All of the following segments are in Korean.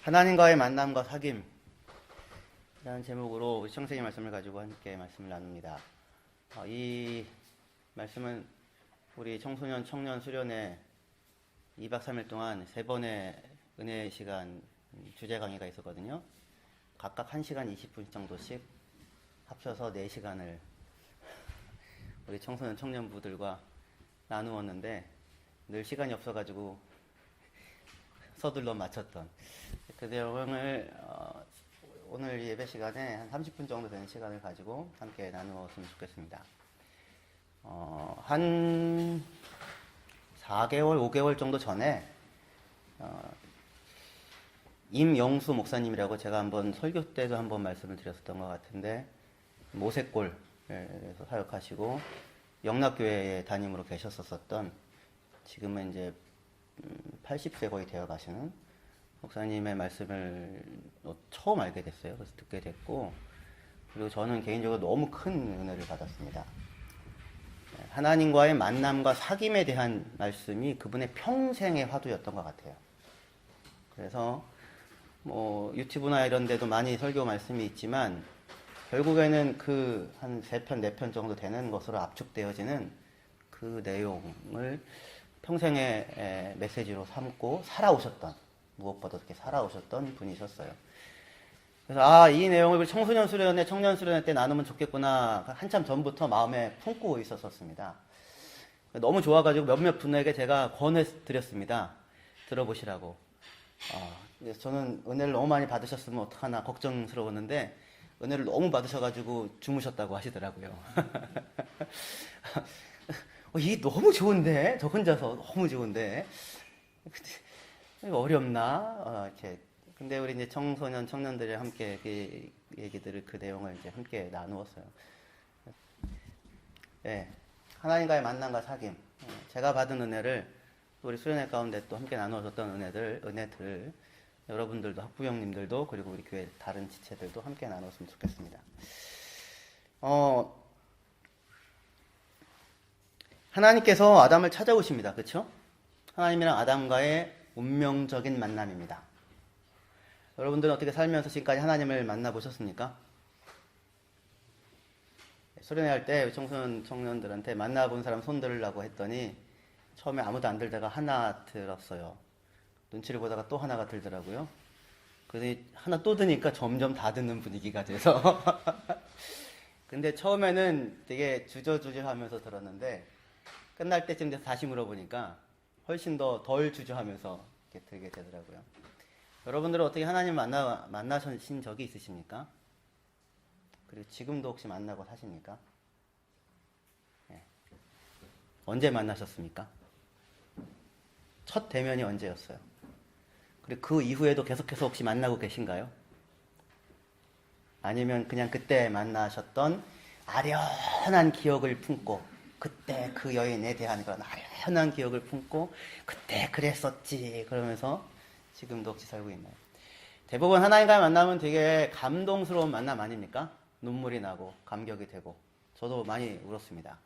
하나님과의 만남과 사귐 이라는 제목으로 시청생의 말씀을 가지고 함께 말씀을 나눕니다. 이 말씀은 우리 청소년 청년 수련회 2박 3일 동안 3번의 은혜의 시간 주제 강의가 있었거든요. 각각 1시간 20분 정도씩 합쳐서 4시간을 우리 청소년 청년부들과 나누었는데 늘 시간이 없어가지고 서둘러 마쳤던 그 내용을 오늘 예배 시간에 한 30분 정도 되는 시간을 가지고 함께 나누었으면 좋겠습니다. 한 4개월, 5개월 정도 전에 임영수 목사님이라고 제가 한번 설교 때도 한번 말씀을 드렸었던 것 같은데 모세골에서 사역하시고 영락교회에 담임으로 계셨었던 지금은 이제 80세 거의 되어 가시는 목사님의 말씀을 처음 알게 됐어요. 그래서 듣게 됐고, 그리고 저는 개인적으로 너무 큰 은혜를 받았습니다. 하나님과의 만남과 사귐에 대한 말씀이 그분의 평생의 화두였던 것 같아요. 그래서 뭐 유튜브나 이런 데도 많이 설교 말씀이 있지만 결국에는 그 한 3편, 4편 정도 되는 것으로 압축되어지는 그 내용을 평생의 메시지로 삼고 살아오셨던, 무엇보다 그렇게 살아오셨던 분이셨어요. 그래서 이 내용을 청소년 수련회, 청년 수련회 때 나누면 좋겠구나 한참 전부터 마음에 품고 있었습니다. 너무 좋아가지고 몇몇 분에게 제가 권해드렸습니다. 들어보시라고. 그래서 저는 은혜를 너무 많이 받으셨으면 어떡하나 걱정스러웠는데 은혜를 너무 받으셔가지고 주무셨다고 하시더라고요. 이게 너무 좋은데, 저 혼자서 너무 좋은데 어렵나 이렇게. 근데 우리 이제 청소년 청년들이 함께 그 얘기들을, 그 내용을 이제 함께 나누었어요. 네, 하나님과의 만남과 사귐, 제가 받은 은혜를 우리 수련회 가운데 또 함께 나누어졌던 은혜들 여러분들도, 학부형님들도, 그리고 우리 교회 다른 지체들도 함께 나눴으면 좋겠습니다. 하나님께서 아담을 찾아오십니다. 그렇죠? 하나님이랑 아담과의 운명적인 만남입니다. 여러분들은 어떻게 살면서 지금까지 하나님을 만나보셨습니까? 수련회 할 때 청소년 청년들한테 만나본 사람 손 들으려고 했더니 처음에 아무도 안 들다가 하나 들었어요. 눈치를 보다가 또 하나가 들더라고요. 그러더니 하나 또 드니까 점점 다 듣는 분위기가 돼서 근데 처음에는 되게 주저주저 하면서 들었는데 끝날 때쯤 돼서 다시 물어보니까 훨씬 더 덜 주저하면서 이렇게 들게 되더라고요. 여러분들은 어떻게 하나님 만나신 적이 있으십니까? 그리고 지금도 혹시 만나고 사십니까? 네. 언제 만나셨습니까? 첫 대면이 언제였어요? 그리고 그 이후에도 계속해서 혹시 만나고 계신가요? 아니면 그냥 그때 만나셨던 아련한 기억을 품고, 그때 그 여인에 대한 그런 아련한 기억을 품고 그때 그랬었지 그러면서 지금도 혹시 살고 있나요? 대부분 하나님과 만나면 되게 감동스러운 만남 아닙니까? 눈물이 나고 감격이 되고. 저도 많이 울었습니다.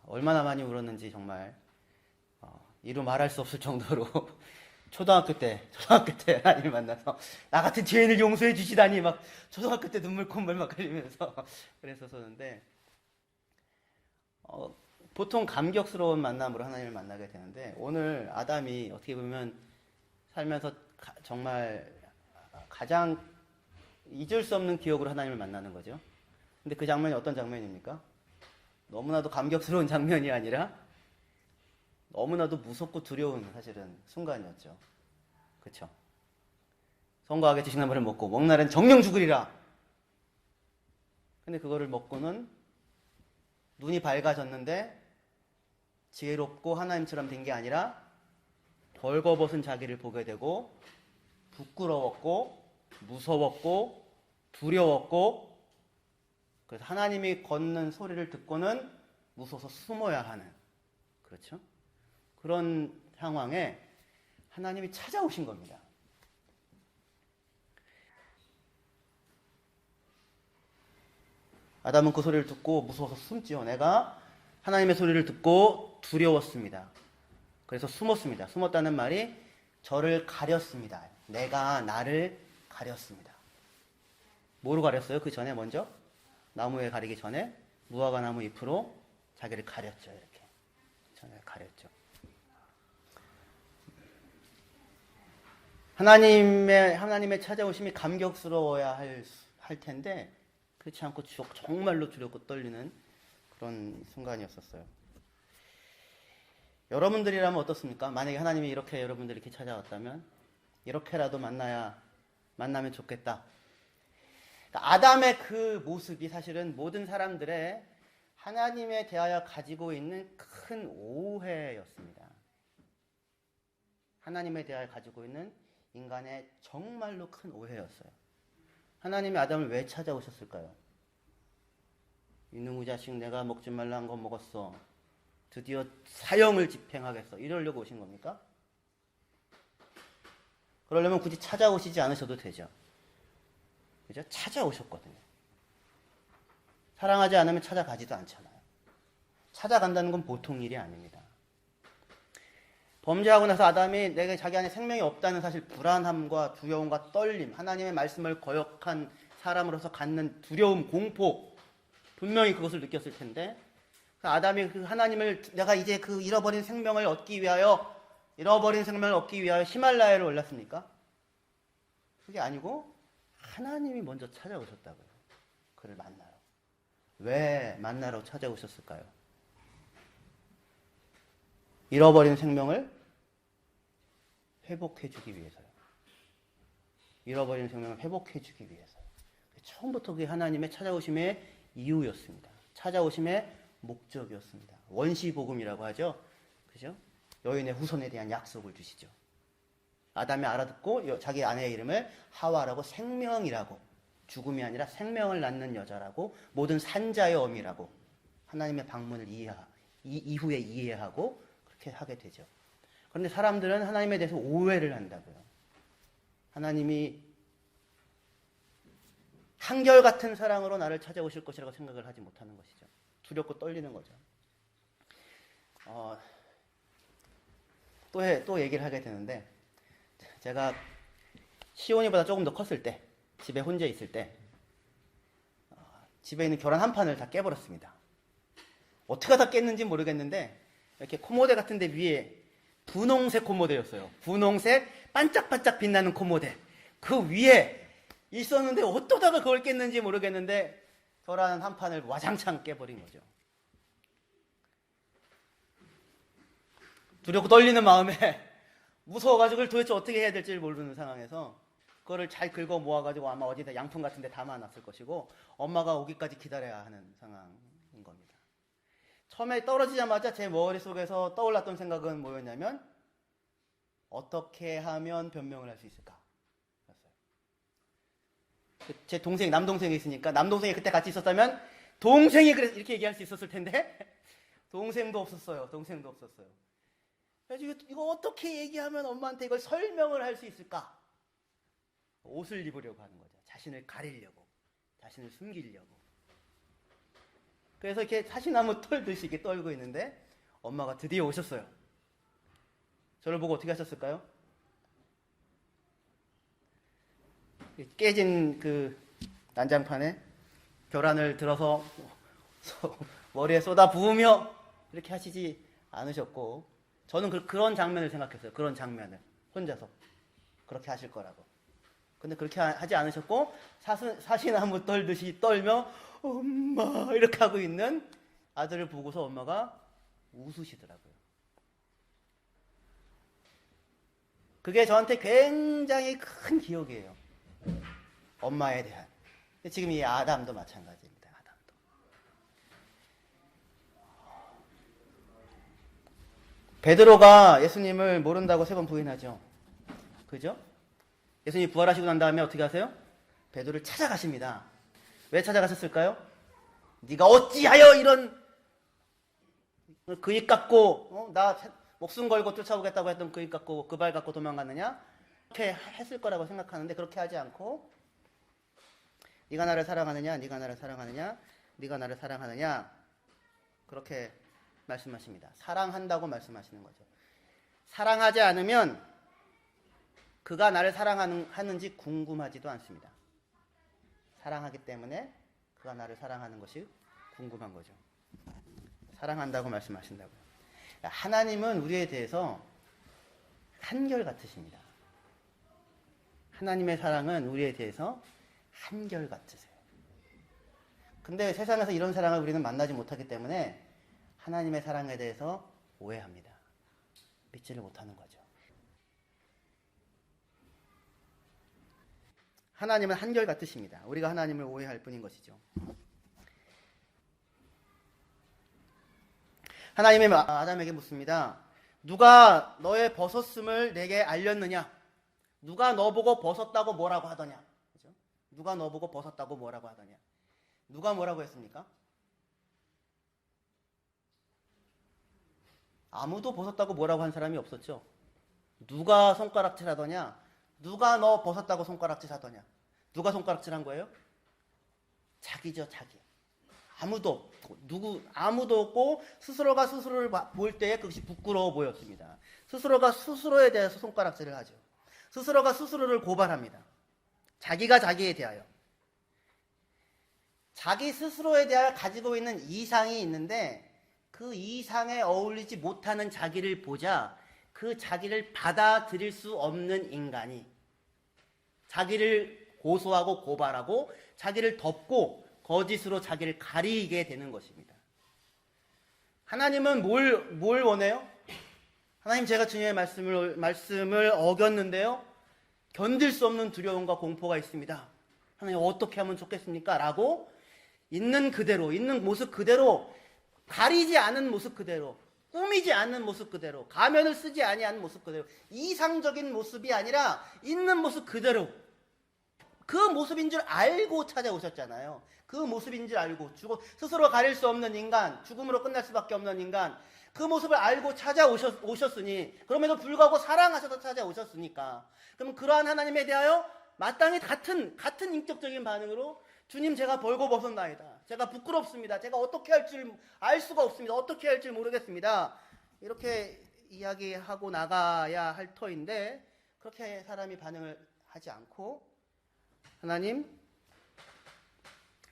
얼마나 많이 울었는지 정말 이루 말할 수 없을 정도로 초등학교 때 하나님 만나서 나 같은 죄인을 용서해 주시다니 막 초등학교 때 눈물 콧물 막 흘리면서 그랬었는데 보통 감격스러운 만남으로 하나님을 만나게 되는데, 오늘 아담이 어떻게 보면 살면서 정말 가장 잊을 수 없는 기억으로 하나님을 만나는 거죠. 근데 그 장면이 어떤 장면입니까? 너무나도 감격스러운 장면이 아니라 너무나도 무섭고 두려운 사실은 순간이었죠. 그렇죠? 성과 하게 주신 나무를 먹고 먹나는 정령 죽으리라. 근데 그거를 먹고는 눈이 밝아졌는데 지혜롭고 하나님처럼 된 게 아니라 벌거벗은 자기를 보게 되고 부끄러웠고 무서웠고 두려웠고, 그래서 하나님이 걷는 소리를 듣고는 무서워서 숨어야 하는, 그렇죠? 그런 상황에 하나님이 찾아오신 겁니다. 아담은 그 소리를 듣고 무서워서 숨지요. 내가 하나님의 소리를 듣고 두려웠습니다. 그래서 숨었습니다. 숨었다는 말이 저를 가렸습니다. 내가 나를 가렸습니다. 뭐로 가렸어요? 그 전에 먼저 나무에 가리기 전에 무화과 나무 잎으로 자기를 가렸죠. 이렇게 전에 가렸죠. 하나님의 찾아오심이 감격스러워야 할 텐데 그렇지 않고 정말로 두렵고 떨리는 그런 순간이었었어요. 여러분들이라면 어떻습니까? 만약에 하나님이 이렇게 여러분들이 이렇게 찾아왔다면 이렇게라도 만나면 좋겠다. 그러니까 아담의 그 모습이 사실은 모든 사람들의 하나님에 대하여 가지고 있는 큰 오해였습니다. 하나님에 대하여 가지고 있는 인간의 정말로 큰 오해였어요. 하나님이 아담을 왜 찾아오셨을까요? 이놈의 자식 내가 먹지 말라 한 거 먹었어. 드디어 사형을 집행하겠어. 이러려고 오신 겁니까? 그러려면 굳이 찾아오시지 않으셔도 되죠. 그죠? 찾아오셨거든요. 사랑하지 않으면 찾아가지도 않잖아요. 찾아간다는 건 보통 일이 아닙니다. 범죄하고 나서 아담이 내가 자기 안에 생명이 없다는 사실 불안함과 두려움과 떨림, 하나님의 말씀을 거역한 사람으로서 갖는 두려움, 공포, 분명히 그것을 느꼈을 텐데 아담이 그 하나님을 내가 이제 그 잃어버린 생명을 얻기 위하여 히말라야를 올랐습니까? 그게 아니고 하나님이 먼저 찾아오셨다고요. 그를 만나러. 왜 만나러 찾아오셨을까요? 잃어버린 생명을 회복해주기 위해서요. 잃어버린 생명을 회복해주기 위해서요. 처음부터 그게 하나님의 찾아오심의 이유였습니다. 찾아오심의 목적이었습니다. 원시복음이라고 하죠. 그죠? 여인의 후손에 대한 약속을 주시죠. 아담이 알아듣고 자기 아내의 이름을 하와라고 생명이라고, 죽음이 아니라 생명을 낳는 여자라고, 모든 산자의 어미라고 하나님의 방문을 이후에 이해하고 그렇게 하게 되죠. 그런데 사람들은 하나님에 대해서 오해를 한다고요. 하나님이 한결같은 사랑으로 나를 찾아오실 것이라고 생각을 하지 못하는 것이죠. 두렵고 떨리는 거죠. 또 얘기를 하게 되는데, 제가 시온이보다 조금 더 컸을 때, 집에 혼자 있을 때, 집에 있는 계란 한 판을 다 깨버렸습니다. 어떻게 다 깼는지 모르겠는데, 이렇게 코모대 같은 데 위에 분홍색 코모대였어요. 분홍색 반짝반짝 빛나는 코모대. 그 위에 있었는데 어떠다가 그걸 깼는지 모르겠는데 계란 한 판을 와장창 깨버린 거죠. 두렵고 떨리는 마음에 무서워가지고 그걸 도대체 어떻게 해야 될지 모르는 상황에서 그거를 잘 긁어 모아가지고 아마 어디다 양품 같은 데 담아놨을 것이고 엄마가 오기까지 기다려야 하는 상황인 겁니다. 처음에 떨어지자마자 제 머릿속에서 떠올랐던 생각은 뭐였냐면 어떻게 하면 변명을 할 수 있을까? 제 동생, 남동생이 있으니까 남동생이 그때 같이 있었다면 동생이 이렇게 얘기할 수 있었을 텐데 동생도 없었어요. 그래서 이거 어떻게 얘기하면 엄마한테 이걸 설명을 할 수 있을까? 옷을 입으려고 하는 거죠. 자신을 가리려고, 자신을 숨기려고. 그래서 이렇게 사시나무 털듯이 이렇게 떨고 있는데 엄마가 드디어 오셨어요. 저를 보고 어떻게 하셨을까요? 깨진 그 난장판에 계란을 들어서 머리에 쏟아 부으며 이렇게 하시지 않으셨고, 저는 그런 장면을 생각했어요. 그런 장면을 혼자서 그렇게 하실 거라고. 근데 그렇게 하지 않으셨고 사시나무 떨듯이 떨며 엄마 이렇게 하고 있는 아들을 보고서 엄마가 웃으시더라고요. 그게 저한테 굉장히 큰 기억이에요. 엄마에 대한. 지금 이 아담도 마찬가지입니다. 아담도. 베드로가 예수님을 모른다고 3번 부인하죠. 그죠? 예수님이 부활하시고 난 다음에 어떻게 하세요? 베드로를 찾아가십니다. 왜 찾아가셨을까요? 네가 어찌하여 이런 그 입 갖고 나 목숨 걸고 쫓아오겠다고 했던 그 입 갖고 그 발 갖고 도망갔느냐? 그렇게 했을 거라고 생각하는데 그렇게 하지 않고 네가 나를 사랑하느냐? 네가 나를 사랑하느냐? 네가 나를 사랑하느냐? 그렇게 말씀하십니다. 사랑한다고 말씀하시는 거죠. 사랑하지 않으면 그가 나를 사랑하는지 궁금하지도 않습니다. 사랑하기 때문에 그가 나를 사랑하는 것이 궁금한 거죠. 사랑한다고 말씀하신다고요. 하나님은 우리에 대해서 한결같으십니다. 하나님의 사랑은 우리에 대해서 한결같으세요. 근데 세상에서 이런 사랑을 우리는 만나지 못하기 때문에 하나님의 사랑에 대해서 오해합니다. 믿지를 못하는 거죠. 하나님은 한결같으십니다. 우리가 하나님을 오해할 뿐인 것이죠. 하나님의 아담에게 묻습니다. 누가 너의 벗었음을 내게 알렸느냐? 누가 너 보고 벗었다고 뭐라고 하더냐? 그죠? 누가 너 보고 벗었다고 뭐라고 하더냐? 누가 뭐라고 했습니까? 아무도 벗었다고 뭐라고 한 사람이 없었죠. 누가 손가락질 하더냐? 누가 너 벗었다고 손가락질 하더냐? 누가 손가락질 한 거예요? 자기죠, 자기. 아무도 없고, 아무도 없고, 스스로가 스스로를 볼 때에 그것이 부끄러워 보였습니다. 스스로가 스스로에 대해서 손가락질을 하죠. 스스로가 스스로를 고발합니다. 자기가 자기에 대하여. 자기 스스로에 대하여 가지고 있는 이상이 있는데, 그 이상에 어울리지 못하는 자기를 보자 그 자기를 받아들일 수 없는 인간이 자기를 고소하고 고발하고 자기를 덮고 거짓으로 자기를 가리게 되는 것입니다. 하나님은 뭘 원해요? 하나님, 제가 주님의 말씀을 어겼는데요, 견딜 수 없는 두려움과 공포가 있습니다. 하나님, 어떻게 하면 좋겠습니까? 라고 있는 그대로, 있는 모습 그대로, 가리지 않은 모습 그대로, 꾸미지 않는 모습 그대로, 가면을 쓰지 아니한 모습 그대로, 이상적인 모습이 아니라 있는 모습 그대로, 그 모습인 줄 알고 찾아오셨잖아요. 그 모습인 줄 알고, 스스로 가릴 수 없는 인간, 죽음으로 끝날 수밖에 없는 인간, 그 모습을 알고 찾아오셨으니, 그럼에도 불구하고 사랑하셔서 찾아오셨으니까, 그럼 그러한 하나님에 대하여 마땅히 같은 인격적인 반응으로, 주님, 제가 벌거벗었나이다. 제가 부끄럽습니다. 제가 어떻게 할 줄 알 수가 없습니다. 어떻게 할 줄 모르겠습니다. 이렇게 이야기하고 나가야 할 터인데, 그렇게 사람이 반응을 하지 않고, 하나님,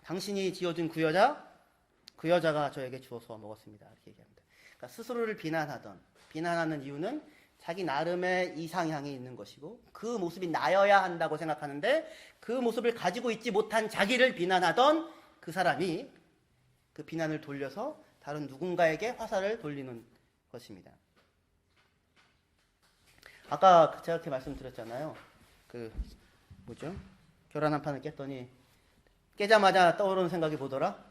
당신이 지어준 그 여자가 저에게 주어서 먹었습니다. 이렇게 얘기합니다. 그러니까 스스로를 비난하는 이유는 자기 나름의 이상향이 있는 것이고, 그 모습이 나여야 한다고 생각하는데, 그 모습을 가지고 있지 못한 자기를 비난하던 그 사람이 그 비난을 돌려서 다른 누군가에게 화살을 돌리는 것입니다. 아까 제가 그렇게 말씀드렸잖아요. 계란 한 판을 깼더니 깨자마자 떠오르는 생각이 뭐더라?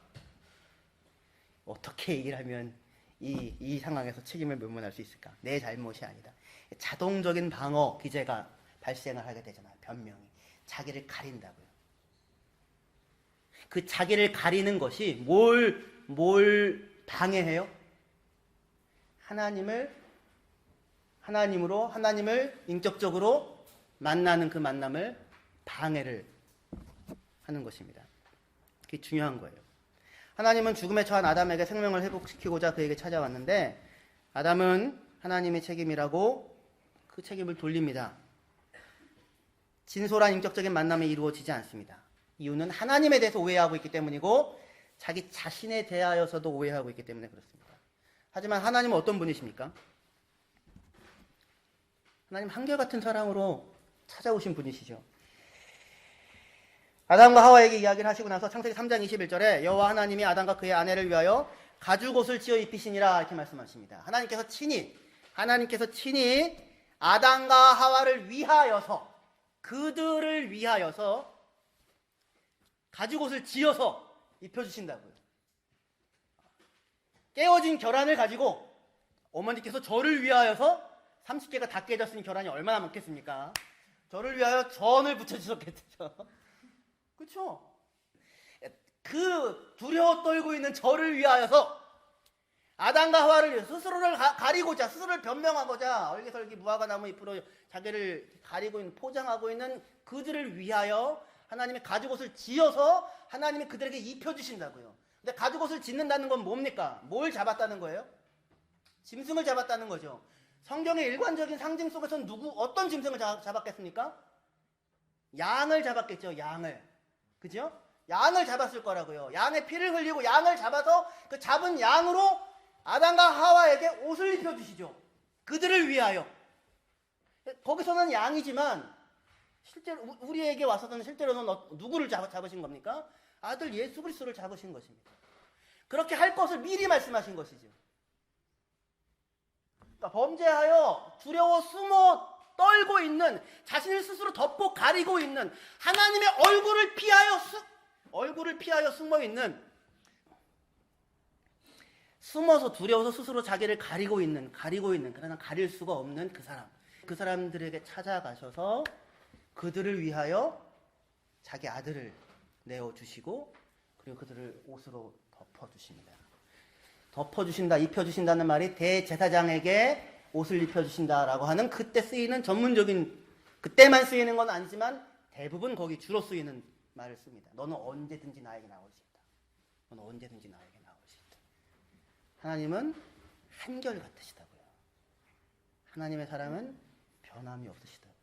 어떻게 얘기를 하면 이 상황에서 책임을 면면할 수 있을까? 내 잘못이 아니다. 자동적인 방어 기제가 발생을 하게 되잖아요. 변명이. 자기를 가린다고요. 그 자기를 가리는 것이 뭘 방해해요? 하나님을 인격적으로 만나는 그 만남을 방해를 하는 것입니다. 그게 중요한 거예요. 하나님은 죽음에 처한 아담에게 생명을 회복시키고자 그에게 찾아왔는데, 아담은 하나님의 책임이라고 그 책임을 돌립니다. 진솔한 인격적인 만남이 이루어지지 않습니다. 이유는 하나님에 대해서 오해하고 있기 때문이고, 자기 자신에 대하여서도 오해하고 있기 때문에 그렇습니다. 하지만 하나님은 어떤 분이십니까? 하나님 한결같은 사랑으로 찾아오신 분이시죠. 아담과 하와에게 이야기를 하시고 나서 창세기 3장 21절에 여호와 하나님이 아담과 그의 아내를 위하여 가죽옷을 지어 입히시니라, 이렇게 말씀하십니다. 하나님께서 친히 아담과 하와를 위하여서, 그들을 위하여서 가죽옷을 지어서 입혀주신다고요. 깨어진 결안을 가지고 어머니께서 저를 위하여서 30개가 다 깨졌으니 결안이 얼마나 많겠습니까? 저를 위하여 전을 붙여주셨겠죠. 그렇죠? 그 두려워 떨고 있는 저를 위하여서 아담과 하와를 위해서 스스로를 가리고자, 스스로를 변명하고자 얼기설기 무화과 나무 잎으로 자기를 가리고 있는, 포장하고 있는 그들을 위하여 하나님의 가죽옷을 지어서 하나님이 그들에게 입혀주신다고요. 근데 가죽옷을 짓는다는 건 뭡니까? 뭘 잡았다는 거예요? 짐승을 잡았다는 거죠. 성경의 일관적인 상징 속에서는 어떤 짐승을 잡았겠습니까? 양을 잡았겠죠. 양을. 그죠? 양을 잡았을 거라고요. 양의 피를 흘리고 양을 잡아서 그 잡은 양으로 아담과 하와에게 옷을 입혀주시죠. 그들을 위하여. 거기서는 양이지만 실제로 우리에게 와서는 실제로는 누구를 잡으신 겁니까? 아들 예수 그리스도를 잡으신 것입니다. 그렇게 할 것을 미리 말씀하신 것이죠. 그러니까 범죄하여 두려워 숨어 떨고 있는, 자신을 스스로 덮고 가리고 있는, 하나님의 얼굴을 피하여 숨어 있는, 숨어서 두려워서 스스로 자기를 가리고 있는 그러나 가릴 수가 없는 그 사람들에게 찾아가셔서 그들을 위하여 자기 아들을 내어주시고, 그리고 그들을 옷으로 덮어주십니다. 덮어주신다, 입혀주신다는 말이 대제사장에게 옷을 입혀주신다라고 하는 그때 쓰이는 전문적인, 그때만 쓰이는 건 아니지만 대부분 거기 주로 쓰이는 말을 씁니다. 너는 언제든지 나에게 나올 수 있다. 너는 언제든지 나에게 나올 수 있다. 하나님은 한결같으시다고요. 하나님의 사랑은 변함이 없으시다고요.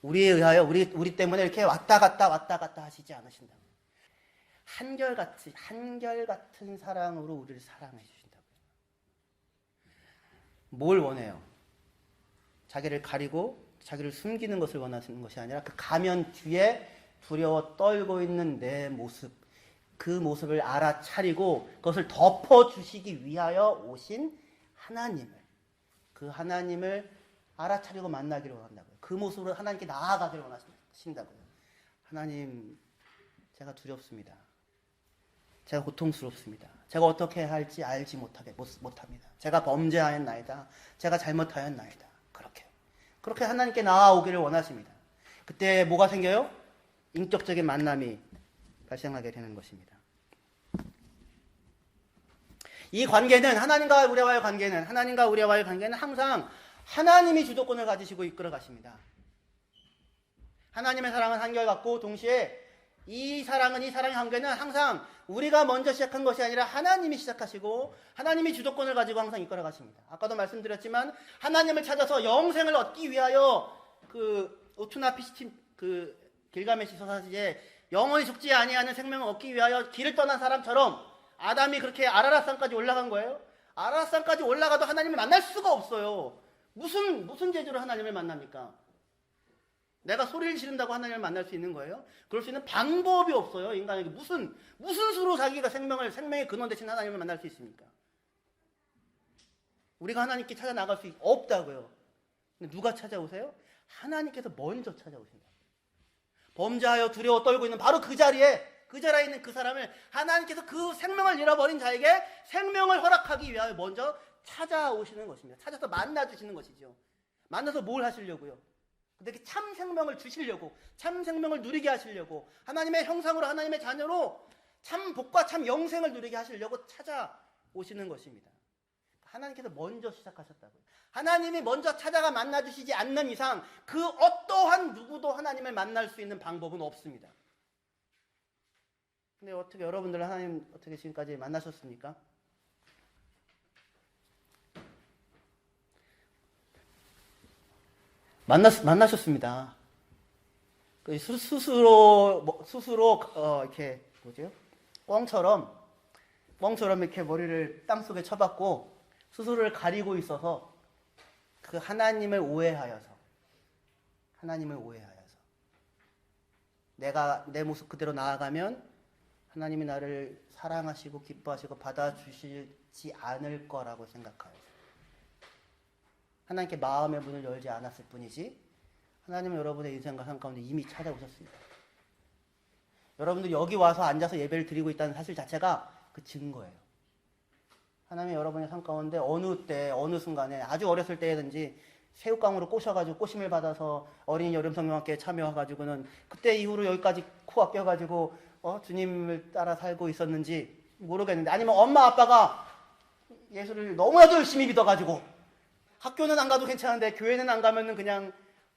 우리에 의하여 우리 때문에 이렇게 왔다 갔다 하시지 않으신다고요. 한결같은 사랑으로 우리를 사랑해 주신다고요. 뭘 원해요? 자기를 가리고 자기를 숨기는 것을 원하시는 것이 아니라 그 가면 뒤에 두려워 떨고 있는 내 모습, 그 모습을 알아차리고 그것을 덮어주시기 위하여 오신 그 하나님을 알아차리고 만나기를 원한다고요. 그 모습으로 하나님께 나아가기를 원하신다고요. 하나님, 제가 두렵습니다. 제가 고통스럽습니다. 제가 어떻게 할지 알지 못합니다. 제가 범죄하였나이다. 제가 잘못하였나이다. 그렇게 하나님께 나아오기를 원하십니다. 그때 뭐가 생겨요? 인격적인 만남이 발생하게 되는 것입니다. 이 관계는 하나님과 우리와의 관계는 항상 하나님이 주도권을 가지시고 이끌어 가십니다. 하나님의 사랑은 한결같고 동시에 이 사랑의 관계는 항상 우리가 먼저 시작한 것이 아니라 하나님이 시작하시고 하나님이 주도권을 가지고 항상 이끌어 가십니다. 아까도 말씀드렸지만 하나님을 찾아서 영생을 얻기 위하여 그 우투나피시팀 길가메시 서사시에 영원히 죽지 아니하는 생명을 얻기 위하여 길을 떠난 사람처럼 아담이 그렇게 아라랏산까지 올라간 거예요. 아라랏산까지 올라가도 하나님을 만날 수가 없어요. 무슨 재주로 하나님을 만납니까? 내가 소리를 지른다고 하나님을 만날 수 있는 거예요? 그럴 수 있는 방법이 없어요. 인간에게 무슨 수로 자기가 생명의 근원 되신 하나님을 만날 수 있습니까? 우리가 하나님께 찾아 나갈 수 없다고요. 근데 누가 찾아오세요? 하나님께서 먼저 찾아오신다. 범죄하여 두려워 떨고 있는 바로 그 자리에 있는 그 사람을 하나님께서 그 생명을 잃어버린 자에게 생명을 허락하기 위하여 먼저 찾아오시는 것입니다. 찾아서 만나주시는 것이죠. 만나서 뭘 하시려고요? 근데 참 생명을 주시려고, 참 생명을 누리게 하시려고, 하나님의 형상으로 하나님의 자녀로 참 복과 참 영생을 누리게 하시려고 찾아오시는 것입니다. 하나님께서 먼저 시작하셨다고요. 하나님이 먼저 찾아가 만나주시지 않는 이상 그 어떠한 누구도 하나님을 만날 수 있는 방법은 없습니다. 근데 어떻게 여러분들 하나님 어떻게 지금까지 만나셨습니까? 만나셨습니다. 스스로 이렇게 뻥처럼 이렇게 머리를 땅 속에 쳐박고 스스로를 가리고 있어서 그 하나님을 오해하여서 내가 내 모습 그대로 나아가면 하나님이 나를 사랑하시고 기뻐하시고 받아주시지 않을 거라고 생각하여서 하나님께 마음의 문을 열지 않았을 뿐이지 하나님은 여러분의 인생과 삶 가운데 이미 찾아오셨습니다. 여러분들 여기 와서 앉아서 예배를 드리고 있다는 사실 자체가 그 증거예요. 하나님이 여러분의 삶 가운데 어느 때 어느 순간에 아주 어렸을 때든지 새우깡으로 꼬셔가지고 꼬심을 받아서 어린이 여름성경학교에 참여해가지고는 그때 이후로 여기까지 코가 껴가지고 주님을 따라 살고 있었는지 모르겠는데, 아니면 엄마 아빠가 예수를 너무나도 열심히 믿어가지고 학교는 안 가도 괜찮은데 교회는 안 가면은 그냥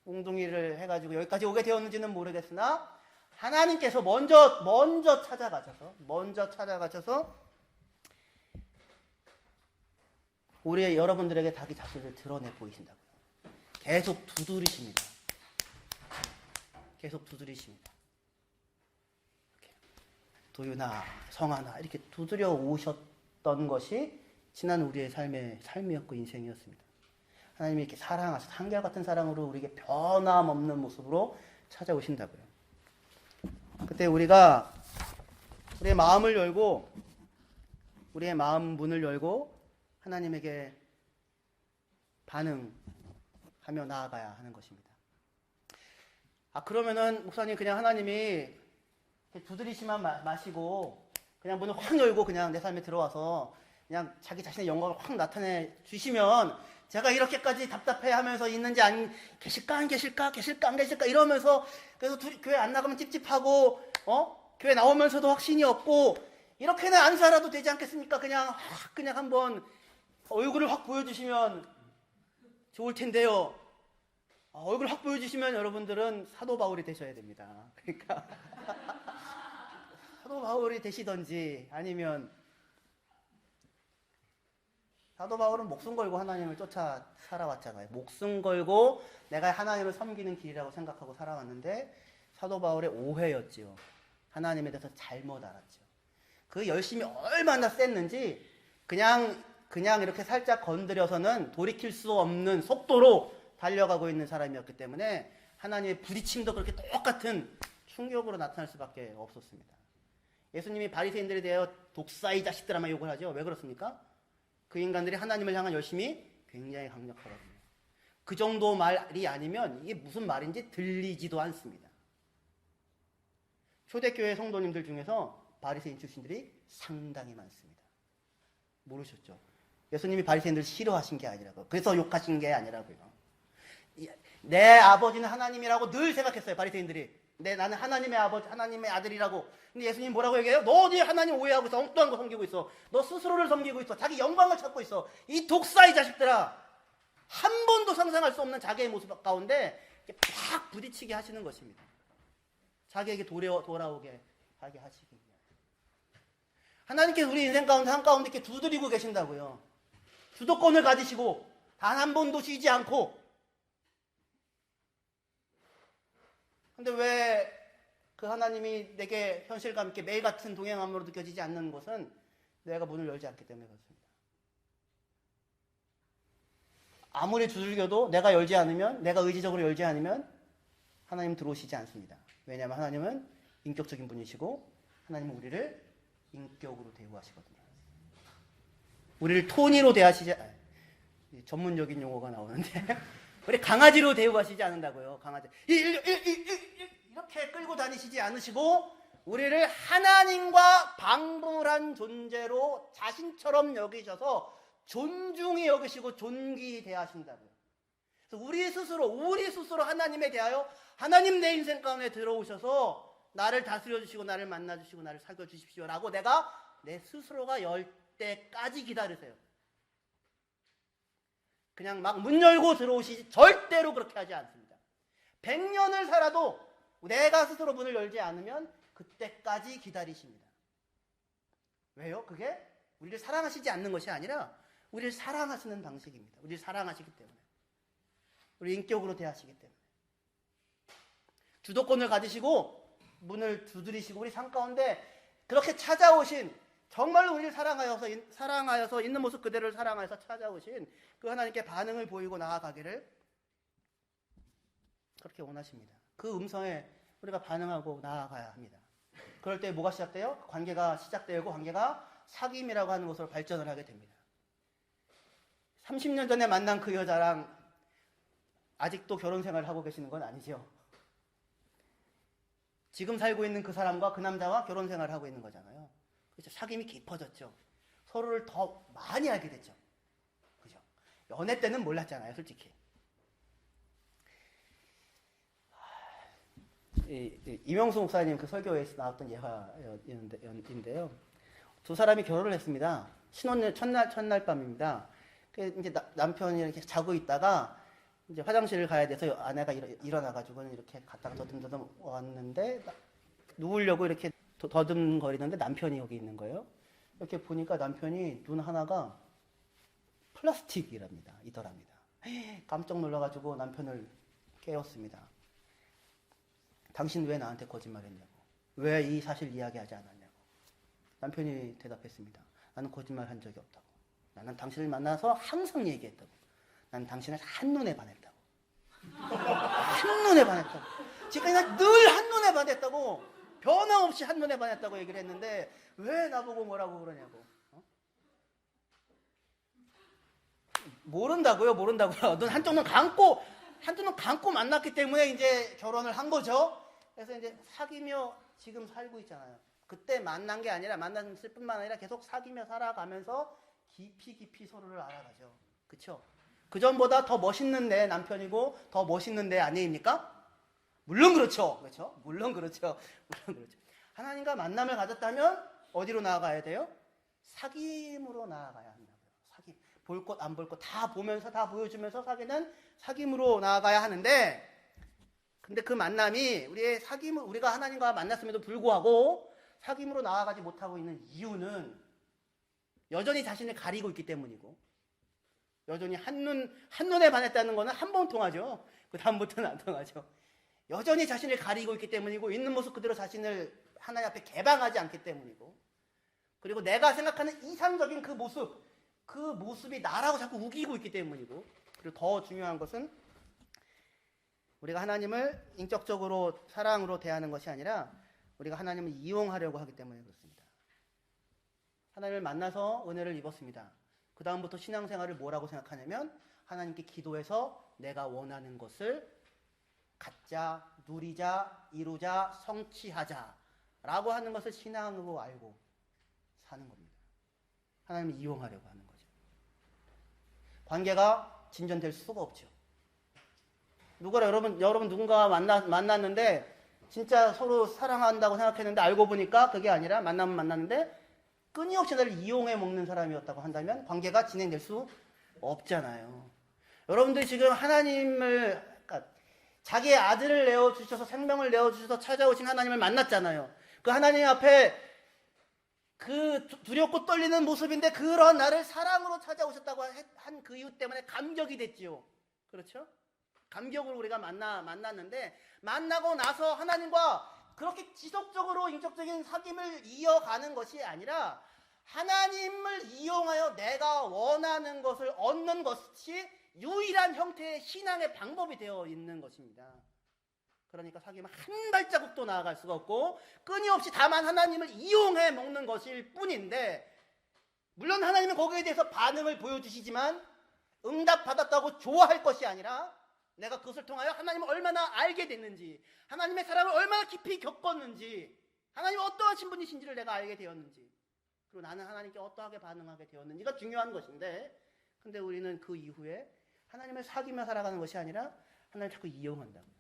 웅둥이를 해가지고 여기까지 오게 되었는지는 모르겠으나 하나님께서 먼저 찾아가셔서 우리 여러분들에게 자기 자신을 드러내 보이신다고요. 계속 두드리십니다. 계속 두드리십니다. 이렇게. 도유나 성하나 이렇게 두드려 오셨던 것이 지난 우리의 삶이었고 인생이었습니다. 하나님이 이렇게 사랑하셔서 한결같은 사랑으로 우리에게 변함없는 모습으로 찾아오신다고요. 그때 우리가 우리의 마음을 열고 우리의 마음 문을 열고 하나님에게 반응하며 나아가야 하는 것입니다. 그러면은 목사님 그냥 하나님이 두드리시만 마시고 그냥 문을 확 열고 그냥 내 삶에 들어와서 그냥 자기 자신의 영광을 확 나타내 주시면 제가 이렇게까지 답답해하면서 있는지 계실까 안 계실까 이러면서 그래서 교회 안 나가면 찝찝하고 교회 나오면서도 확신이 없고 이렇게는 안 살아도 되지 않겠습니까? 그냥 한번 얼굴을 확 보여주시면 좋을 텐데요. 얼굴 확 보여주시면 여러분들은 사도 바울이 되셔야 됩니다. 그러니까 사도 바울이 되시던지 아니면 사도 바울은 목숨 걸고 하나님을 쫓아 살아왔잖아요. 목숨 걸고 내가 하나님을 섬기는 길이라고 생각하고 살아왔는데 사도 바울의 오해였지요. 하나님에 대해서 잘못 알았죠. 그 열심이 얼마나 셌는지 그냥 이렇게 살짝 건드려서는 돌이킬 수 없는 속도로 달려가고 있는 사람이었기 때문에 하나님의 부딪힘도 그렇게 똑같은 충격으로 나타날 수밖에 없었습니다. 예수님이 바리새인들에 대하여 독사의 자식들 아마 욕을 하죠. 왜 그렇습니까? 그 인간들이 하나님을 향한 열심이 굉장히 강력하거든요. 그 정도 말이 아니면 이게 무슨 말인지 들리지도 않습니다. 초대교회 성도님들 중에서 바리새인 출신들이 상당히 많습니다. 모르셨죠? 예수님이 바리새인들을 싫어하신 게 아니라고요. 그래서 욕하신 게 아니라고요. 내 아버지는 하나님이라고 늘 생각했어요. 바리새인들이. 나는 하나님의 아버지, 하나님의 아들이라고. 근데 예수님 뭐라고 얘기해요? 너 어디 하나님 오해하고 있어. 엉뚱한 거 섬기고 있어. 너 스스로를 섬기고 있어. 자기 영광을 찾고 있어. 이 독사의 자식들아. 한 번도 상상할 수 없는 자기의 모습 가운데 팍 부딪히게 하시는 것입니다. 자기에게 돌아오게 하게 하시기 위해. 하나님께서 우리 인생 가운데 한가운데 이렇게 두드리고 계신다고요. 주도권을 가지시고 단 한 번도 쉬지 않고. 근데 왜 그 하나님이 내게 현실감 있게 매일 같은 동행함으로 느껴지지 않는 것은 내가 문을 열지 않기 때문에 그렇습니다. 아무리 두들겨도 내가 의지적으로 열지 않으면 하나님 들어오시지 않습니다. 왜냐하면 하나님은 인격적인 분이시고 하나님은 우리를 인격으로 대우하시거든요. 우리를 토니로 대하시지 전문적인 용어가 나오는데 우리 강아지로 대우하시지 않는다고요. 강아지 이렇게 끌고 다니시지 않으시고 우리를 하나님과 방불한 존재로 자신처럼 여기셔서 존중히 여기시고 존귀히 대하신다고요. 그래서 우리 스스로 하나님에 대하여 하나님 내 인생 가운데 들어오셔서 나를 다스려 주시고 나를 만나 주시고 나를 사귀어 주십시오라고 내가 내 스스로가 열 때까지 기다리세요. 그냥 막 문 열고 들어오시지 절대로 그렇게 하지 않습니다. 100년을 살아도 내가 스스로 문을 열지 않으면 그때까지 기다리십니다. 왜요? 그게 우리를 사랑하시지 않는 것이 아니라 우리를 사랑하시는 방식입니다. 우리를 사랑하시기 때문에. 우리 인격으로 대하시기 때문에. 주도권을 가지시고 문을 두드리시고 우리 삶 가운데 그렇게 찾아오신 정말로 우리를 사랑하여서 있는 모습 그대로를 사랑하여서 찾아오신 그 하나님께 반응을 보이고 나아가기를 그렇게 원하십니다. 그 음성에 우리가 반응하고 나아가야 합니다. 그럴 때 뭐가 시작돼요? 관계가 시작되고 관계가 사귐이라고 하는 것으로 발전을 하게 됩니다. 30년 전에 만난 그 여자랑 아직도 결혼 생활을 하고 계시는 건 아니죠. 지금 살고 있는 그 사람과 그 남자와 결혼 생활을 하고 있는 거잖아요. 그렇죠. 사귐이 깊어졌죠. 서로를 더 많이 알게 됐죠. 그죠? 연애 때는 몰랐잖아요, 솔직히. 이명수 목사님 그 설교에서 나왔던 예화인데요. 두 사람이 결혼을 했습니다. 신혼일 첫날 밤입니다. 이제 남편이 이렇게 자고 있다가 이제 화장실을 가야 돼서 아내가 일어나가지고는 이렇게 갔다가 더듬더듬 왔는데 누우려고 이렇게 더듬거리는데 남편이 여기 있는 거예요. 이렇게 보니까 남편이 눈 하나가 이더랍니다. 깜짝 놀라가지고 남편을 깨웠습니다. 당신 왜 나한테 거짓말했냐고. 왜 이 사실 이야기하지 않았냐고. 남편이 대답했습니다. 나는 거짓말 한 적이 없다고. 나는 당신을 만나서 항상 얘기했다고. 나는 당신을 한눈에 반했다고. 한눈에 반했다고. 지금까지 늘 한눈에 반했다고. 변함없이 한눈에 반했다고 얘기를 했는데 왜 나보고 뭐라고 그러냐고. 모른다고요? 넌 한쪽 눈 감고 만났기 때문에 이제 결혼을 한 거죠. 그래서 이제 사귀며 지금 살고 있잖아요. 그때 만난 게 아니라 만났을 뿐만 아니라 계속 사귀며 살아가면서 깊이 서로를 알아가죠. 그쵸? 그전보다 더 멋있는 내 남편이고 더 멋있는 내 아내입니까? 물론 그렇죠. 그렇죠? 물론 그렇죠. 하나님과 만남을 가졌다면 어디로 나아가야 돼요? 사귐으로 나아가야 한다고요. 사귐. 볼 것 안 볼 것 다 보면서 다 보여주면서 사귀는 사귐으로 나아가야 하는데, 근데 그 만남이 우리가 하나님과 만났음에도 불구하고 사귐으로 나아가지 못하고 있는 이유는 여전히 자신을 가리고 있기 때문이고, 여전히 한눈에 반했다는 거는 한 번 통하죠. 그 다음부터는 안 통하죠. 여전히 자신을 가리고 있기 때문이고, 있는 모습 그대로 자신을 하나님 앞에 개방하지 않기 때문이고, 그리고 내가 생각하는 이상적인 그 모습이 나라고 자꾸 우기고 있기 때문이고, 그리고 더 중요한 것은 우리가 하나님을 인격적으로 사랑으로 대하는 것이 아니라 우리가 하나님을 이용하려고 하기 때문에 그렇습니다. 하나님을 만나서 은혜를 입었습니다. 그 다음부터 신앙생활을 뭐라고 생각하냐면 하나님께 기도해서 내가 원하는 것을 갖자, 누리자, 이루자, 성취하자 라고 하는 것을 신앙으로 알고 사는 겁니다. 하나님을 이용하려고 하는 거죠. 관계가 진전될 수가 없죠. 여러분 누군가와 만났는데 진짜 서로 사랑한다고 생각했는데 알고 보니까 그게 아니라 만났는데 끊임없이 나를 이용해 먹는 사람이었다고 한다면 관계가 진행될 수 없잖아요. 여러분들이 지금 그러니까 자기의 아들을 내어주셔서 생명을 내어주셔서 찾아오신 하나님을 만났잖아요. 그 하나님 앞에 그 두렵고 떨리는 모습인데 그런 나를 사랑으로 찾아오셨다고 한 그 이유 때문에 감격이 됐지요. 그렇죠? 감격으로 우리가 만났는데, 만나고 나서 하나님과 그렇게 지속적으로 인격적인 사귐을 이어가는 것이 아니라 하나님을 이용하여 내가 원하는 것을 얻는 것이 유일한 형태의 신앙의 방법이 되어 있는 것입니다. 그러니까 사귐은 한 발자국도 나아갈 수가 없고 끊임없이 다만 하나님을 이용해 먹는 것일 뿐인데, 물론 하나님은 거기에 대해서 반응을 보여주시지만 응답받았다고 좋아할 것이 아니라 내가 그것을 통하여 하나님을 얼마나 알게 됐는지, 하나님의 사랑을 얼마나 깊이 겪었는지, 하나님이 어떠하신 분이신지를 내가 알게 되었는지, 그리고 나는 하나님께 어떠하게 반응하게 되었는지가 중요한 것인데, 근데 우리는 그 이후에 하나님을 사귀며 살아가는 것이 아니라 하나님을 자꾸 이용한다고요.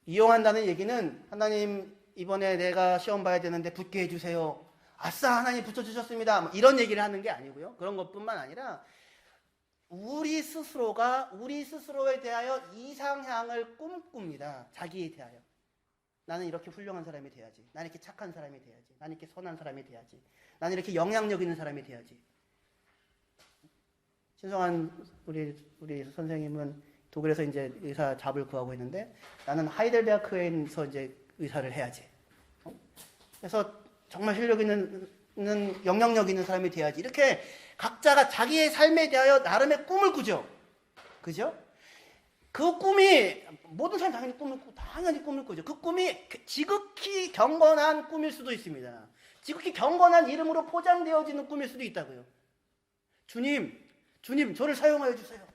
이용한다는 얘기는 하나님 이번에 내가 시험 봐야 되는데 붙게 해주세요. 아싸 하나님 붙여주셨습니다. 이런 얘기를 하는 게 아니고요. 그런 것뿐만 아니라 우리 스스로에 대하여 이상향을 꿈꿉니다. 자기에 대하여. 나는 이렇게 훌륭한 사람이 돼야지. 나는 이렇게 착한 사람이 돼야지. 나는 이렇게 선한 사람이 돼야지. 나는 이렇게 영향력 있는 사람이 돼야지. 신성한 우리 선생님은 독일에서 이제 의사 잡을 구하고 있는데, 나는 하이델베르크에서 이제 의사를 해야지. 그래서 정말 실력 있는 영향력 있는 사람이 돼야지. 이렇게 각자가 자기의 삶에 대하여 나름의 꿈을 꾸죠. 그죠? 그 꿈이 모든 사람이 당연히 꿈을 꾸죠. 그 꿈이 지극히 경건한 꿈일 수도 있습니다. 지극히 경건한 이름으로 포장되어지는 꿈일 수도 있다고요. 주님, 저를 사용하여 주세요.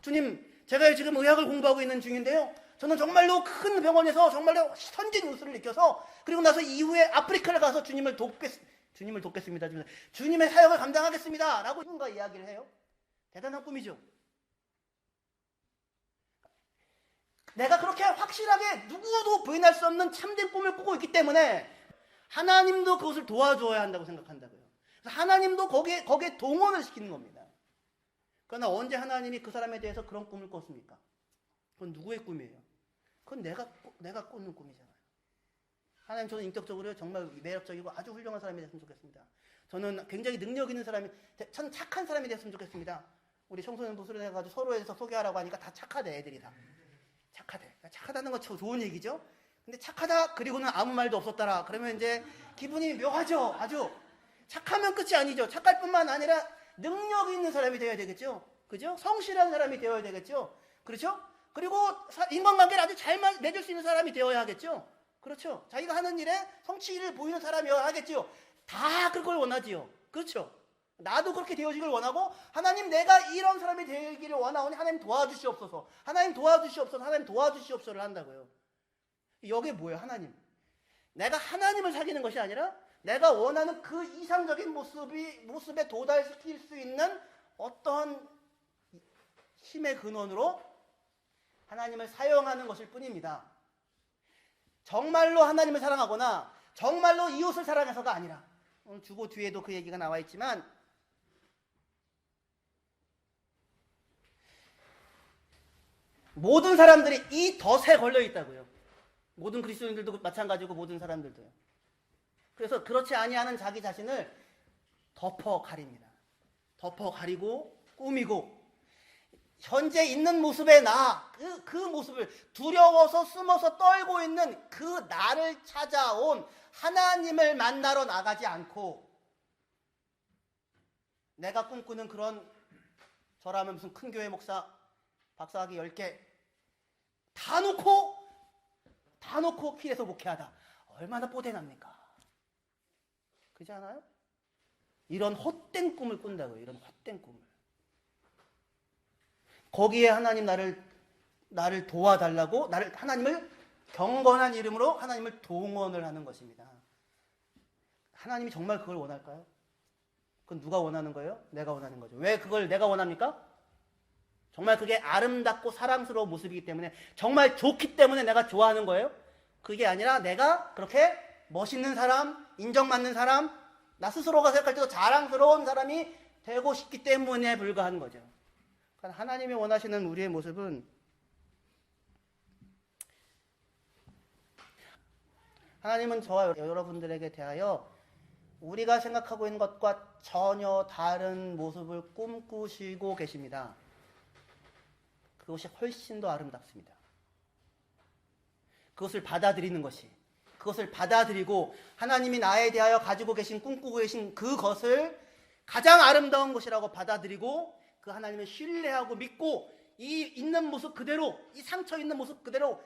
주님, 제가 지금 의학을 공부하고 있는 중인데요. 저는 정말로 큰 병원에서 정말로 선진 요소를 느껴서, 그리고 나서 이후에 아프리카를 가서 주님을 돕겠습니다. 주님의 사역을 감당하겠습니다. 라고 누군가 이야기를 해요. 대단한 꿈이죠. 내가 그렇게 확실하게 누구도 부인할 수 없는 참된 꿈을 꾸고 있기 때문에 하나님도 그것을 도와줘야 한다고 생각한다고요. 그래서 하나님도 거기에 동원을 시키는 겁니다. 그러나 언제 하나님이 그 사람에 대해서 그런 꿈을 꿨습니까? 그건 누구의 꿈이에요? 그건 내가 꾸는 꿈이잖아요. 하나님, 저는 인격적으로 정말 매력적이고 아주 훌륭한 사람이 됐으면 좋겠습니다. 저는 굉장히 능력 있는 사람이, 전 착한 사람이 됐으면 좋겠습니다. 우리 청소년 부스를 해가지고 서로에서 소개하라고 하니까 다 착하대, 애들이 다. 착하대. 착하다는 건 좋은 얘기죠. 근데 착하다 그리고는 아무 말도 없었더라. 그러면 이제 기분이 묘하죠. 아주. 착하면 끝이 아니죠. 착할 뿐만 아니라 능력 있는 사람이 되어야 되겠죠. 그죠? 성실한 사람이 되어야 되겠죠. 그렇죠? 그리고 인간관계를 아주 잘 맺을 수 있는 사람이 되어야 하겠죠. 그렇죠? 자기가 하는 일에 성취를 보이는 사람이어야 하겠죠. 다 그걸 원하지요. 그렇죠? 나도 그렇게 되어지길 원하고, 하나님 내가 이런 사람이 되기를 원하오니 하나님 도와주시옵소서. 하나님 도와주시옵소서. 하나님 도와주시옵소서를 한다고요. 여기 뭐예요? 하나님. 내가 하나님을 사귀는 것이 아니라 내가 원하는 그 이상적인 모습에 도달시킬 수 있는 어떤 힘의 근원으로 하나님을 사용하는 것일 뿐입니다. 정말로 하나님을 사랑하거나 정말로 이웃을 사랑해서가 아니라, 오늘 주보 뒤에도 그 얘기가 나와 있지만, 모든 사람들이 이 덫에 걸려 있다고요. 모든 그리스도인들도 마찬가지고 모든 사람들도요. 그래서 그렇지 아니하는 자기 자신을 덮어 가립니다. 덮어 가리고 꾸미고, 현재 있는 모습의 그 모습을 두려워서 숨어서 떨고 있는 그 나를 찾아온 하나님을 만나러 나가지 않고, 내가 꿈꾸는 그런, 저라면 무슨 큰 교회 목사 박사학위 10개 다 놓고 필에서 목회하다. 얼마나 뽀대납니까? 그렇지 않아요? 이런 헛된 꿈을 꾼다고요. 이런 헛된 꿈을. 거기에 하나님 나를 도와달라고, 하나님을 경건한 이름으로 하나님을 동원을 하는 것입니다. 하나님이 정말 그걸 원할까요? 그건 누가 원하는 거예요? 내가 원하는 거죠. 왜 그걸 내가 원합니까? 정말 그게 아름답고 사랑스러운 모습이기 때문에, 정말 좋기 때문에 내가 좋아하는 거예요? 그게 아니라 내가 그렇게 멋있는 사람, 인정받는 사람, 나 스스로가 생각할 때도 자랑스러운 사람이 되고 싶기 때문에 불과한 거죠. 그러니까 하나님이 원하시는 우리의 모습은, 하나님은 저와 여러분들에게 대하여 우리가 생각하고 있는 것과 전혀 다른 모습을 꿈꾸시고 계십니다. 그것이 훨씬 더 아름답습니다. 그것을 받아들이는 것이, 그것을 받아들이고 하나님이 나에 대하여 가지고 계신, 꿈꾸고 계신 그것을 가장 아름다운 것이라고 받아들이고, 그 하나님을 신뢰하고 믿고, 이 있는 모습 그대로, 이 상처 있는 모습 그대로,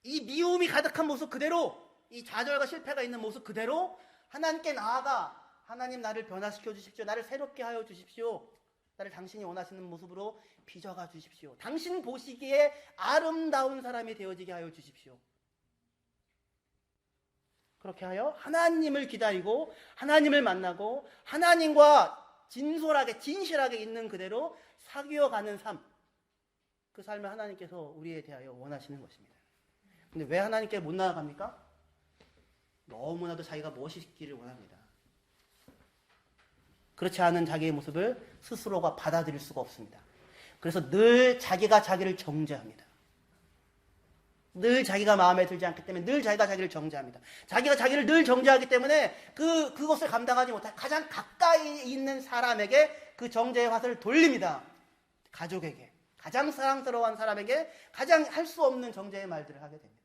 이 미움이 가득한 모습 그대로, 이 좌절과 실패가 있는 모습 그대로 하나님께 나아가, 하나님 나를 변화시켜 주십시오. 나를 새롭게 하여 주십시오. 나를 당신이 원하시는 모습으로 빚어가 주십시오. 당신 보시기에 아름다운 사람이 되어지게 하여 주십시오. 그렇게 하여 하나님을 기다리고 하나님을 만나고 하나님과 진실하게 있는 그대로 사귀어가는 삶, 그 삶을 하나님께서 우리에 대하여 원하시는 것입니다. 근데 왜 하나님께 못 나아갑니까? 너무나도 자기가 멋있기를 원합니다. 그렇지 않은 자기의 모습을 스스로가 받아들일 수가 없습니다. 그래서 늘 자기가 자기를 정죄합니다. 늘 자기가 마음에 들지 않기 때문에 늘 자기가 자기를 정죄합니다. 자기가 자기를 늘 정죄하기 때문에 그것을 감당하지 못한 가장 가까이 있는 사람에게 그 정죄의 화살을 돌립니다. 가족에게, 가장 사랑스러운 사람에게 가장 할 수 없는 정죄의 말들을 하게 됩니다.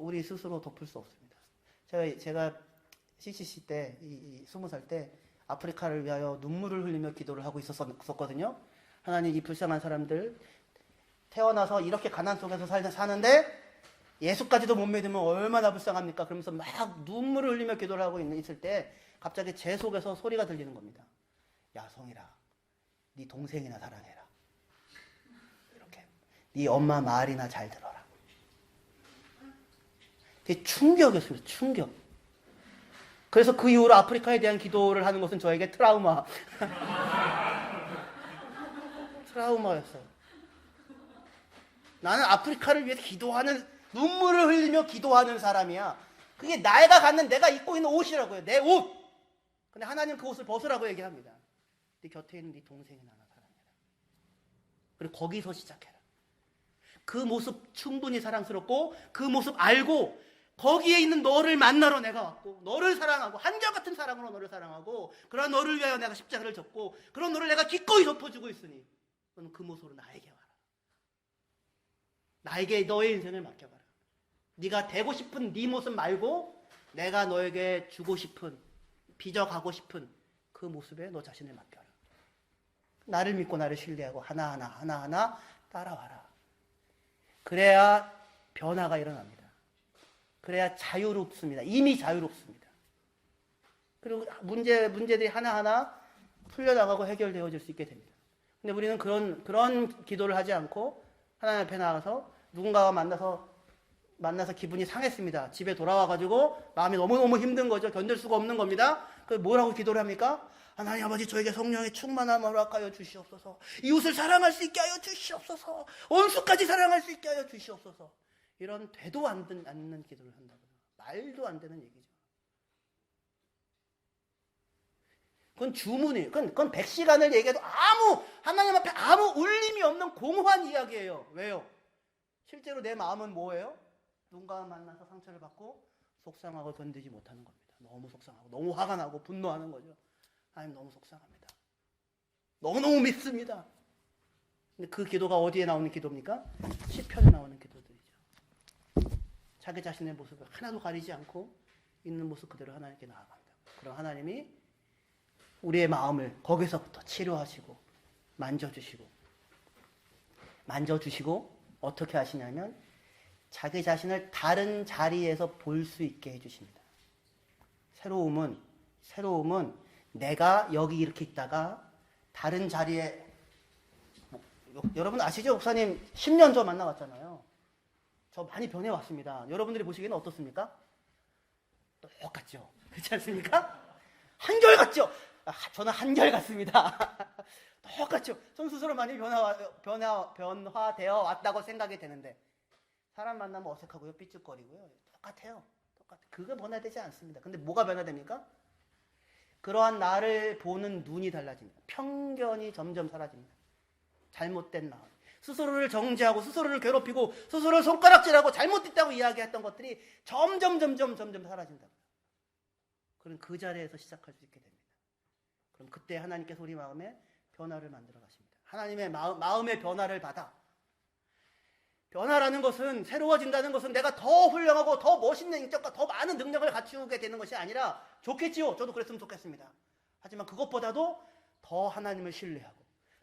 우리 스스로 덮을 수 없습니다. 제가 CCC 때, 20살 때 아프리카를 위하여 눈물을 흘리며 기도를 하고 있었거든요. 하나님, 이 불쌍한 사람들, 태어나서 이렇게 가난 속에서 사는데 예수까지도 못 믿으면 얼마나 불쌍합니까? 그러면서 막 눈물을 흘리며 기도를 하고 있을 때 갑자기 제 속에서 소리가 들리는 겁니다. 야, 성일아, 네 동생이나 사랑해라. 이렇게. 네 엄마 말이나 잘 들어라. 되게 충격이었습니다. 충격. 그래서 그 이후로 아프리카에 대한 기도를 하는 것은 저에게 트라우마였어요. 나는 아프리카를 위해서 눈물을 흘리며 기도하는 사람이야. 그게 내가 갖는, 내가 입고 있는 옷이라고요. 내 옷. 근데 하나님 그 옷을 벗으라고 얘기합니다. 네 곁에 있는 네 동생이나 하나 사랑해라. 그리고 거기서 시작해라. 그 모습 충분히 사랑스럽고, 그 모습 알고, 거기에 있는 너를 만나러 내가 왔고, 너를 사랑하고, 한결같은 사랑으로 너를 사랑하고, 그러한 너를 위하여 내가 십자가를 졌고, 그런 너를 내가 기꺼이 덮어주고 있으니 너는 그 모습으로 나에게 와라. 나에게 너의 인생을 맡겨봐라. 네가 되고 싶은 네 모습 말고 내가 너에게 주고 싶은, 빚어가고 싶은 그 모습에 너 자신을 맡겨라. 나를 믿고 나를 신뢰하고 하나하나 따라와라. 그래야 변화가 일어납니다. 그래야 자유롭습니다. 이미 자유롭습니다. 그리고 문제들이 하나하나 풀려나가고 해결되어질 수 있게 됩니다. 근데 우리는 그런 기도를 하지 않고 하나님 앞에 나가서 누군가와 만나서 기분이 상했습니다. 집에 돌아와가지고 마음이 너무너무 힘든 거죠. 견딜 수가 없는 겁니다. 그래서 뭐라고 기도를 합니까? 하나님 아버지, 저에게 성령의 충만함을 허락하여 주시옵소서. 이웃을 사랑할 수 있게 하여 주시옵소서. 원수까지 사랑할 수 있게 하여 주시옵소서. 이런 되도 않는 기도를 한다고요. 말도 안 되는 얘기죠. 그건 주문이에요. 그건 100시간을 얘기해도 하나님 앞에 아무 울림이 없는 공허한 이야기예요. 왜요? 실제로 내 마음은 뭐예요? 누군가와 만나서 상처를 받고 속상하고 견디지 못하는 겁니다. 너무 속상하고 너무 화가 나고 분노하는 거죠. 하나님 너무 속상합니다. 너무너무 밉습니다. 근데 그 기도가 어디에 나오는 기도입니까? 시편에 나오는 기도들이죠. 자기 자신의 모습을 하나도 가리지 않고 있는 모습 그대로 하나님께 나아간다. 그럼 하나님이 우리의 마음을 거기서부터 치료하시고 만져주시고 어떻게 하시냐면 자기 자신을 다른 자리에서 볼 수 있게 해주십니다. 새로움은 내가 여기 이렇게 있다가 다른 자리에, 여러분 아시죠? 목사님 10년 전 만나봤잖아요. 저 많이 변해왔습니다. 여러분들이 보시기에는 어떻습니까? 똑같죠? 그렇지 않습니까? 한결같죠? 저는 한결같습니다. 똑같죠? 전 스스로 많이 변화되어 왔다고 생각이 되는데, 사람 만나면 어색하고요, 삐죽거리고요. 똑같아요. 그거 변화되지 않습니다. 근데 뭐가 변화됩니까? 그러한 나를 보는 눈이 달라집니다. 편견이 점점 사라집니다. 잘못된 마음, 스스로를 정죄하고 스스로를 괴롭히고 스스로를 손가락질하고 잘못됐다고 이야기했던 것들이 점점 사라진다고요. 그럼 그 자리에서 시작할 수 있게 됩니다. 그럼 그때 하나님께서 우리 마음에 변화를 만들어 가십니다. 하나님의 마음의 변화를 받아. 변화라는 것은, 새로워진다는 것은 내가 더 훌륭하고 더 멋있는 인격과 더 많은 능력을 갖추게 되는 것이 아니라, 좋겠지요. 저도 그랬으면 좋겠습니다. 하지만 그것보다도 더 하나님을 신뢰하고,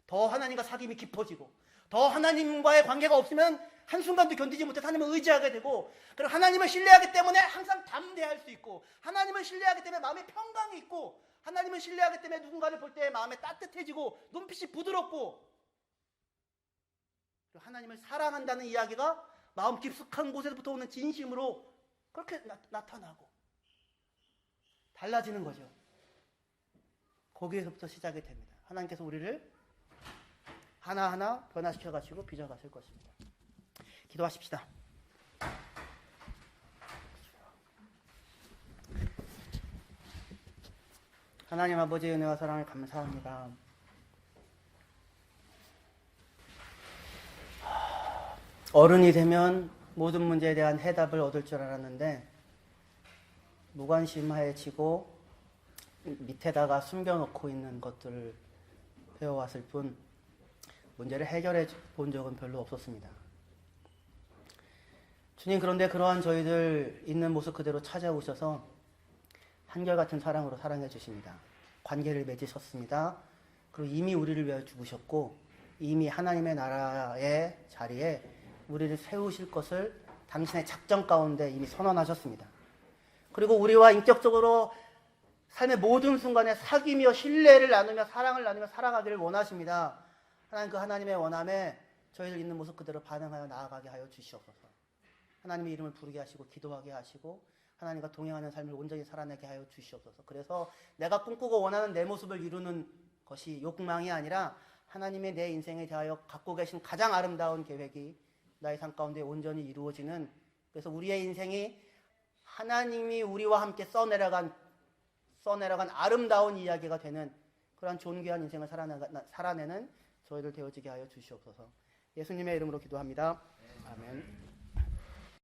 더 하나님과 사귐이 깊어지고, 더 하나님과의 관계가 없으면 한순간도 견디지 못해서 하나님을 의지하게 되고, 그리고 하나님을 신뢰하기 때문에 항상 담대할 수 있고, 하나님을 신뢰하기 때문에 마음에 평강이 있고, 하나님을 신뢰하기 때문에 누군가를 볼 때 마음에 따뜻해지고 눈빛이 부드럽고, 하나님을 사랑한다는 이야기가 마음 깊숙한 곳에서부터 오는 진심으로 그렇게 나타나고 달라지는 거죠. 거기에서부터 시작이 됩니다. 하나님께서 우리를 하나하나 변화시켜 가시고 빚어 가실 것입니다. 기도하십시다. 하나님 아버지의 은혜와 사랑을 감사합니다. 어른이 되면 모든 문제에 대한 해답을 얻을 줄 알았는데 무관심해지고 밑에다가 숨겨놓고 있는 것들을 배워왔을 뿐 문제를 해결해 본 적은 별로 없었습니다. 주님, 그런데 그러한 저희들 있는 모습 그대로 찾아오셔서 한결같은 사랑으로 사랑해 주십니다. 관계를 맺으셨습니다. 그리고 이미 우리를 위하여 죽으셨고 이미 하나님의 나라의 자리에 우리를 세우실 것을 당신의 작정 가운데 이미 선언하셨습니다. 그리고 우리와 인격적으로 삶의 모든 순간에 사귐이며 신뢰를 나누며 사랑을 나누며 살아가기를 원하십니다. 하나님, 그 하나님의 원함에 저희들 있는 모습 그대로 반응하여 나아가게 하여 주시옵소서. 하나님의 이름을 부르게 하시고 기도하게 하시고 하나님과 동행하는 삶을 온전히 살아내게 하여 주시옵소서. 그래서 내가 꿈꾸고 원하는 내 모습을 이루는 것이 욕망이 아니라 하나님의 내 인생에 대하여 갖고 계신 가장 아름다운 계획이 나의 삶 가운데 온전히 이루어지는, 그래서 우리의 인생이 하나님이 우리와 함께 써내려간 아름다운 이야기가 되는 그러한 존귀한 인생을 살아내는 저희들 되어지게 하여 주시옵소서. 예수님의 이름으로 기도합니다. 아멘.